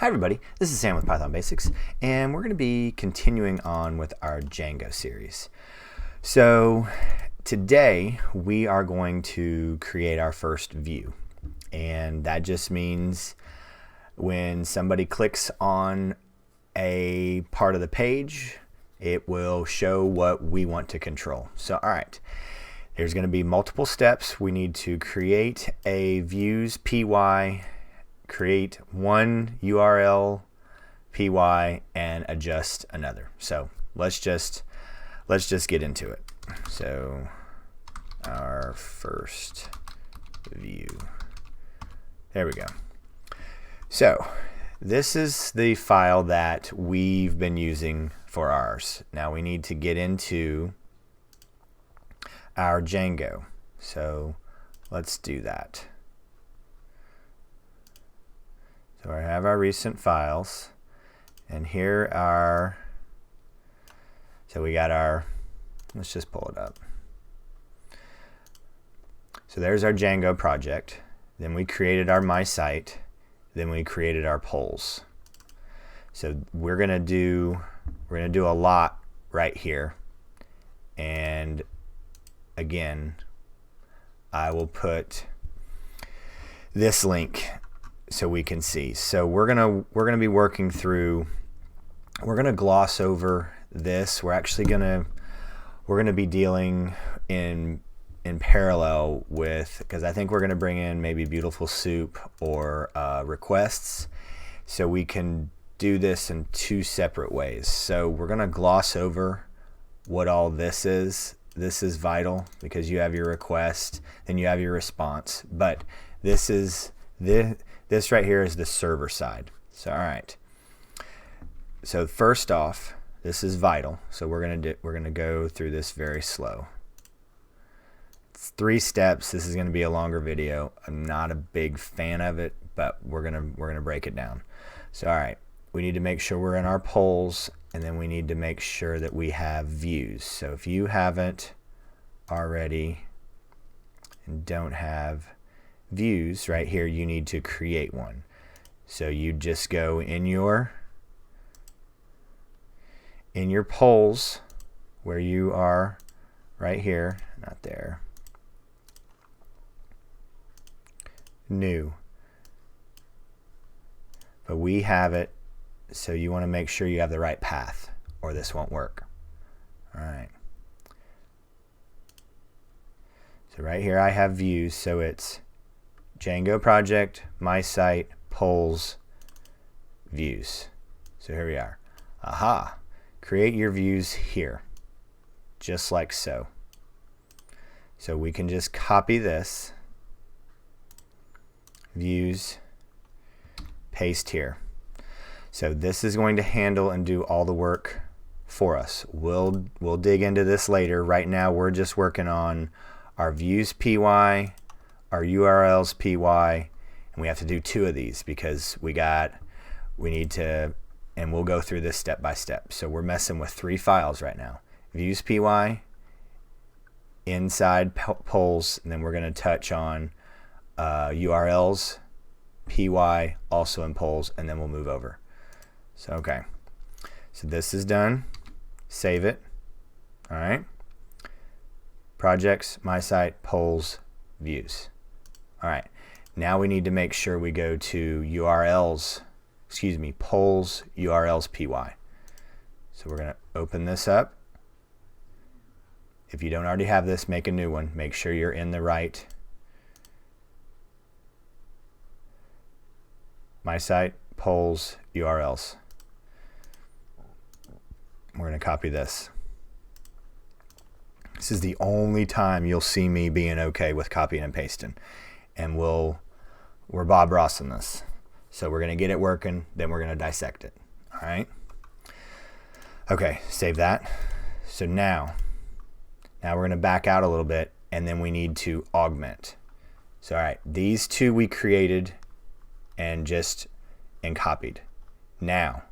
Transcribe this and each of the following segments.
Hi everybody, this is Sam with Python Basics, and we're going to be continuing on with our Django series. So today we are going to create our first view, and that just means when somebody clicks on a part of the page, it will show what we want to control. So alright, there's going to be multiple steps. We need to create a views py, create one URL py, and adjust another. So let's just get into it. So our first view, there we go. So this is the file that we've been using for ours. Now we need to get into our Django, so let's do that. So I have our recent files, and here are, so we got our, let's just pull it up. So there's our Django project. Then we created our My Site. Then we created our polls. So we're gonna do a lot right here. And again, I will put this link so we can see. So we're gonna be working through, we're gonna gloss over this. We're gonna be dealing in parallel with, because I think we're gonna bring in maybe Beautiful Soup or requests, so we can do this in two separate ways. So we're gonna gloss over what all this is. This is vital because you have your request, then you have your response, but this right here is the server side. So all right, so first off, this is vital, so we're gonna go through this very slow. It's 3 steps. This is gonna be a longer video. I'm not a big fan of it, but we're gonna break it down. So all right, we need to make sure we're in our polls, and then we need to make sure that we have views. So if you haven't already and don't have views right here, you need to create one. So you just go in your polls where you are right here, not there, new, but we have it, so you want to make sure you have the right path or this won't work. All right, so right here I have views, so it's Django project, My Site, polls, views. So here we are. Aha, create your views here, just like so. So we can just copy this, views, paste here. So this is going to handle and do all the work for us. We'll dig into this later. Right now we're just working on our views py, our URLs py, and we have to do 2 of these because we need to, and we'll go through this step by step. So we're messing with 3 files right now. Views py, inside polls, and then we're going to touch on URLs py, also in polls, and then we'll move over. So okay, so this is done. Save it. All right, projects, My Site, polls, views. All right, now we need to make sure we go to polls, URLs py. So we're gonna open this up. If you don't already have this, make a new one. Make sure you're in the right My Site, polls, URLs. We're gonna copy this. This is the only time you'll see me being okay with copying and pasting, and we're Bob Ross in this. So we're gonna get it working, then we're gonna dissect it. All right. Okay, save that. So now we're gonna back out a little bit, and then we need to augment. So all right, these 2 we created and copied. Now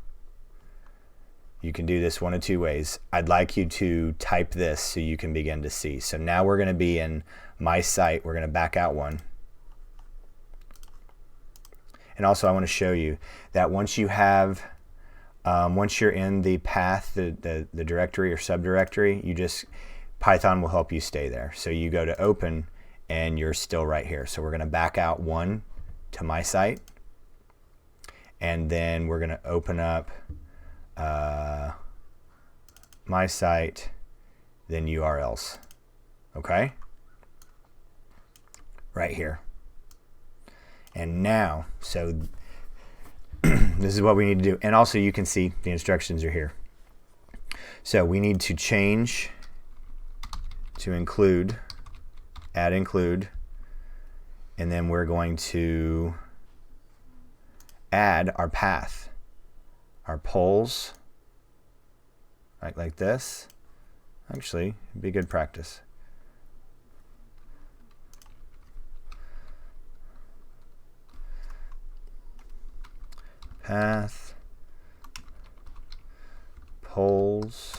you can do this one of 2 ways. I'd like you to type this so you can begin to see. So now we're going to be in My Site. We're going to back out one, And also I want to show you that once you have, once you're in the path, the directory or subdirectory, you just, Python will help you stay there. So you go to open and you're still right here. So we're going to back out one to my site, and then we're going to open up my site, then URLs. Okay? Right here. And now, so this is what we need to do. And also you can see the instructions are here. So we need to change to include, add include, and then we're going to add our path, our polls, like this. Actually, it'd be good practice. Path, polls,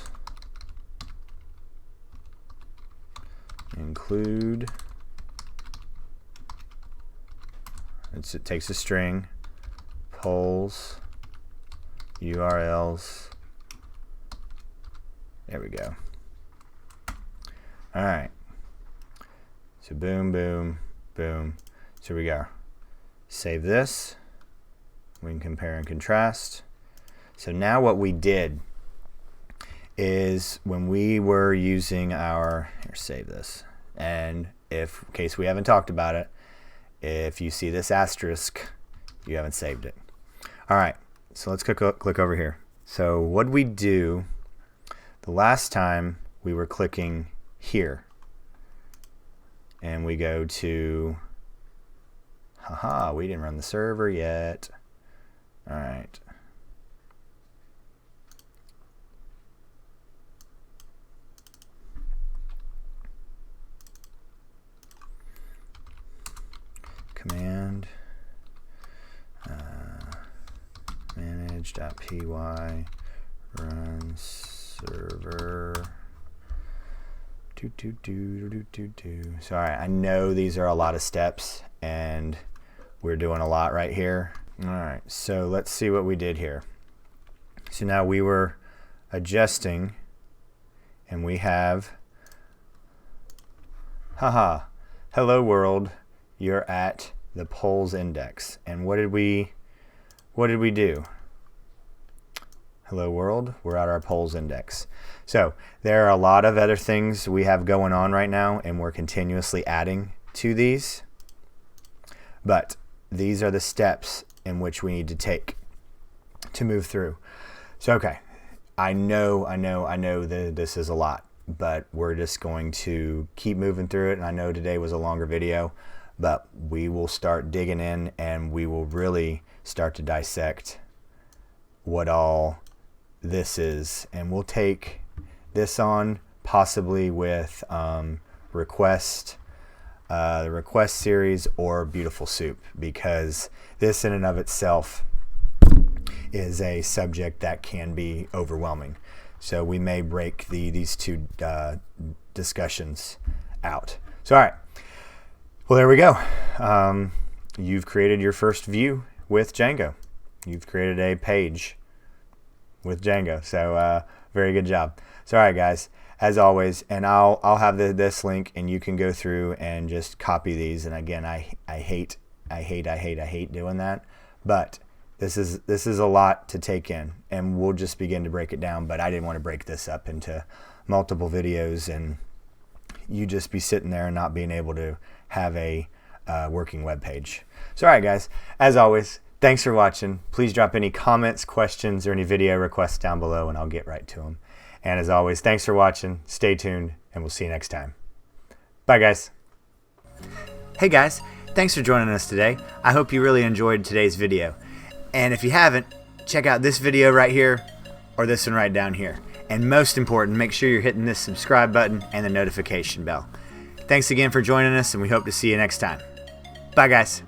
include, it takes a string, polls, URLs, there we go. All right, so boom, boom, boom, so we go. Save this. We can compare and contrast. So now what we did is when we were using our, here, save this, and if, in case we haven't talked about it, if you see this asterisk, you haven't saved it. All right, so let's click over here. So what we do, the last time we were clicking here, and we go to, haha, we didn't run the server yet. All right. Command manage.py run server. So all right, I know these are a lot of steps and we're doing a lot right here. All right, so let's see what we did here. So now we were adjusting and we have, haha, hello world, you're at the polls index. And what did we do? Hello world, we're at our polls index. So there are a lot of other things we have going on right now and we're continuously adding to these. But these are the steps in which we need to take to move through. So okay, I know that this is a lot, but we're just going to keep moving through it. And I know today was a longer video, but we will start digging in and we will really start to dissect what all this is. And we'll take this on possibly with the request series or Beautiful Soup, because this in and of itself is a subject that can be overwhelming. So we may break these two discussions out. So all right, well there we go. You've created your first view with Django. You've created a page with Django. So very good job. So all right guys, as always, and I'll have this link and you can go through and just copy these. And again, I hate doing that, but this is a lot to take in and we'll just begin to break it down. But I didn't want to break this up into multiple videos and you just be sitting there and not being able to have a working web page. So all right guys, as always, thanks for watching. Please drop any comments, questions, or any video requests down below and I'll get right to them. And as always, thanks for watching. Stay tuned and we'll see you next time. Bye guys. Hey guys, thanks for joining us today. I hope you really enjoyed today's video. And if you haven't, check out this video right here or this one right down here. And most important, make sure you're hitting this subscribe button and the notification bell. Thanks again for joining us and we hope to see you next time. Bye guys.